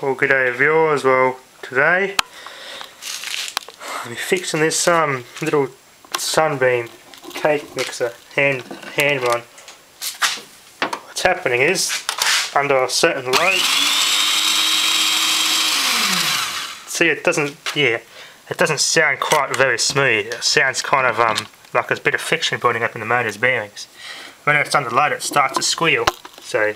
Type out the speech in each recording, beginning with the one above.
Well, good day viewers. Well, today I'll be fixing this little Sunbeam cake mixer hand run. What's happening is, under a certain load, see, it doesn't sound quite very smooth. It sounds kind of like there's a bit of friction building up in the motor's bearings. When it's under load, it starts to squeal. So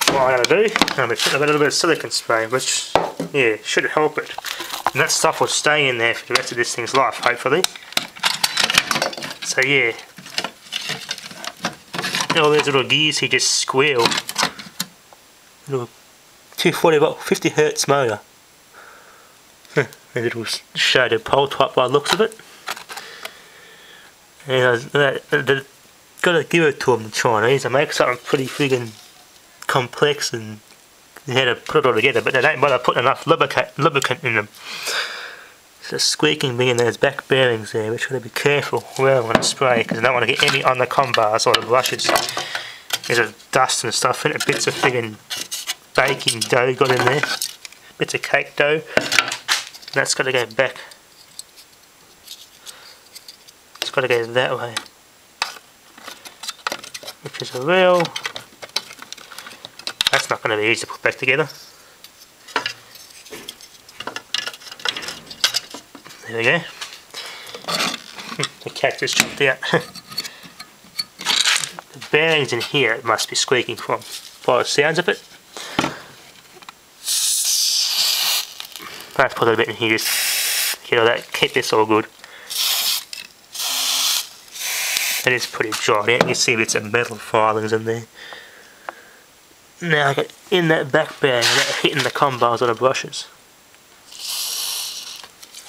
what I'm going to do, I'm going to put a little bit of silicone spray, which, yeah, should help it. And that stuff will stay in there for the rest of this thing's life, hopefully. So yeah, all these little gears here just squeal. Little 240 volt, 50 hertz motor. A little shaded pole type by the looks of it. And gotta give it to them, the Chinese. They make something pretty friggin' complex and you had to put it all together, but they don't bother putting enough lubricant in them. It's a squeaking being in those back bearings there, which you've got to be careful well when I spray, because I don't want to get any on the com bars or the brushes. There's a dust and stuff in it, bits of friggin' baking dough got in there, bits of cake dough. And that's got to go back. It's got to go that way, which is a real. That's not going to be easy to put back together. There we go. The cat just jumped out. The bearings in here it must be squeaking from, by the sounds of it. Let's put a little bit in here, just get all that, keep this all good. It is pretty dry out. You can see bits of metal filings in there. Now I get in that back bearing without hitting the com bars or the brushes.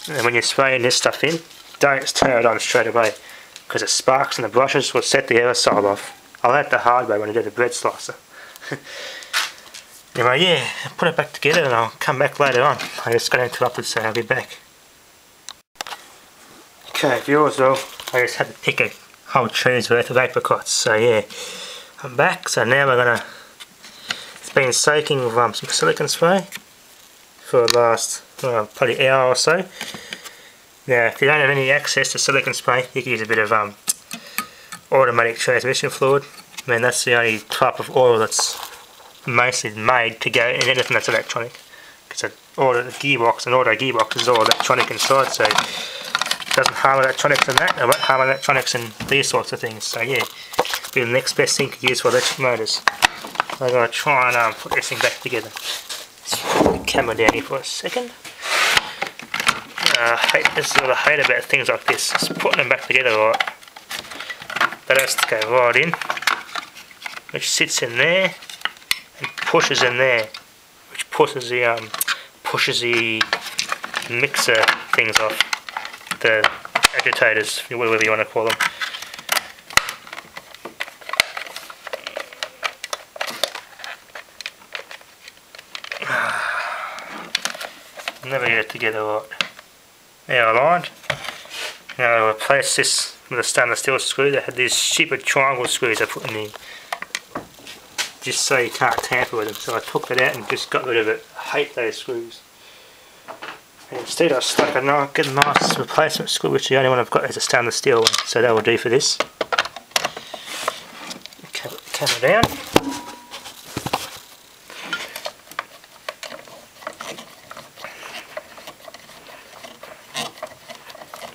And when you're spraying this stuff in, don't turn it on straight away, because the sparks and the brushes will set the aerosol off. I learnt the hard way when I did a bread slicer. Anyway, yeah, I'll put it back together and I'll come back later on. I just got interrupted, so I'll be back. Okay, viewers, well, I just had to pick a whole tree's worth of apricots, so yeah, I'm back. So now we're gonna. It's been soaking with some silicone spray for the last probably hour or so. Now, if you don't have any access to silicone spray, you can use a bit of automatic transmission fluid. I mean, that's the only type of oil that's mostly made to go in anything that's electronic. Because an auto gearbox is all electronic inside, so it doesn't harm electronics in that. It won't harm electronics in these sorts of things. So yeah, be the next best thing to use for electric motors. I'm going to try and put this thing back together. Let's put the camera down here for a second. This is what I hate about things like this. It's putting them back together right. That has to go right in, which sits in there and pushes in there, which pushes the mixer things off, the agitators, whatever you want to call them. Never get it together right. Now aligned. Now I'll replace this with a stainless steel screw. They had these stupid triangle screws I put in there, just so you can't tamper with them. So I took that out and just got rid of it. I hate those screws. And instead I stuck a nice replacement screw, which the only one I've got is a stainless steel one. So that will do for this. Okay, put the camera down.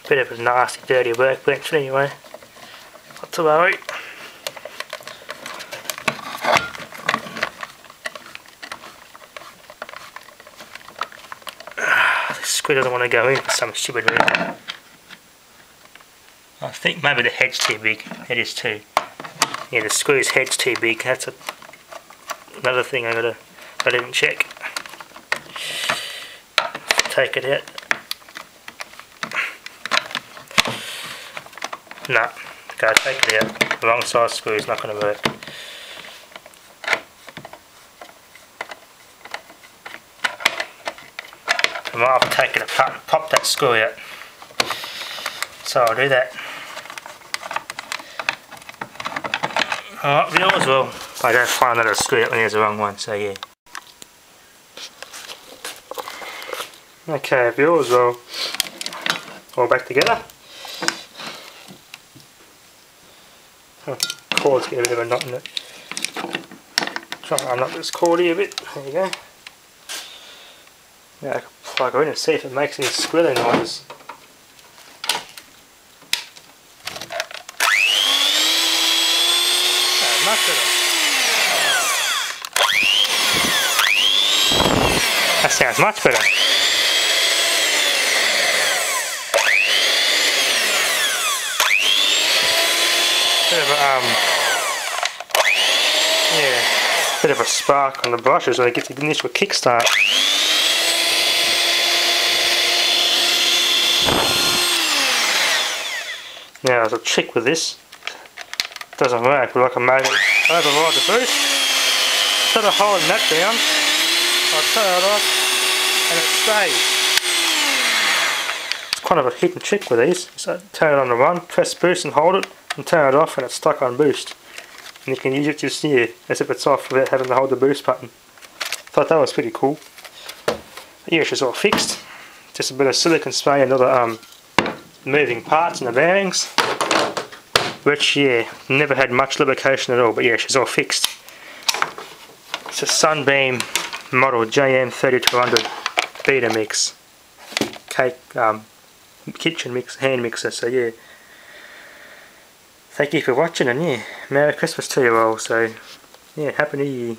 Bit of a nasty dirty workbench anyway, not to worry. This screw doesn't want to go in for some stupid reason. I think maybe the head's too big. It is too. Yeah, the screw's head's too big. That's another thing I didn't check. Take it out. No, gotta take it out. The wrong size screw is not going to work. I might have to take it apart and pop that screw out. So I'll do that. Alright, viewers, well, I don't find that I screwed up when there's the wrong one, so yeah. Okay, viewers, well, all back together. Oh, cord's getting a bit of a knot in it. Try to unknot this cord here a bit. There you go. Now I can plug her in and see if it makes any squealing noises. Much better. That sounds much better. Bit of a, yeah, bit of a spark on the brushes when it gets the initial kickstart. Now there's a trick with this. It doesn't work, but I can make it override the boost. Instead of holding that down, I'll turn it off and it stays. It's kind of a hidden trick with these. So turn it on the one, press boost and hold it, and turn it off and it's stuck on boost. And you can use it just here, as if it's off without having to hold the boost button. Thought that was pretty cool. But yeah, she's all fixed. Just a bit of silicone spray and other moving parts and the bearings. Which, yeah, never had much lubrication at all, but yeah, she's all fixed. It's a Sunbeam model JM3200 beatermix cake, kitchen mix, hand mixer, so yeah. Thank you for watching, and yeah, Merry Christmas to you all, so yeah, Happy New Year.